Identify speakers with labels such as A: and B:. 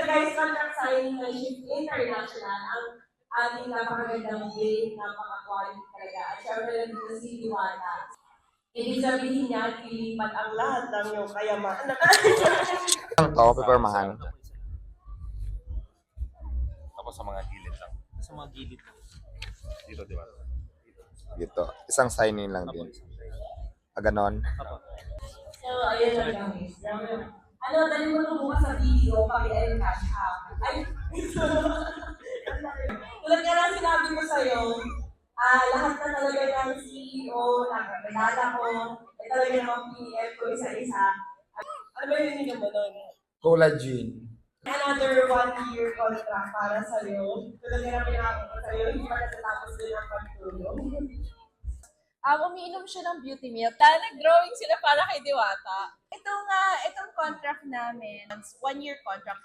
A: guys, contract signing ng Shift International, ang ating napakagandang day, napaka-quality talaga. At syempre nandito si Diwata. Ibig sabihin niya, lilipat ang lahat ng iyong kayamanan.
B: Ang to, pipirmahan.
C: Tapos sa mga gilid lang.
D: Sa mga gilid lang.
C: Dito, di ba?
B: Dito. Isang signing lang din. Ganon.
A: So, ayun lang guys. Ano, dali mo nung bukas sa video, pag-i-cash out. Ay, tulad nga lang sinabi ko sa'yo, lahat na talaga ng CEO, nakakilala ko, talaga namang PF ko isa-isa. Ano ba yung hindi mo doon?
B: Collagen.
A: Another 1-year contract para sa'yo. Tulad nga lang pinakako ko sa'yo, hindi pa natatapos din ang pagtulong.
E: Umiinom siya ng beauty milk. Dahil nag-drawing sila para kay Diwata. Itong contract namin, 1-year contract.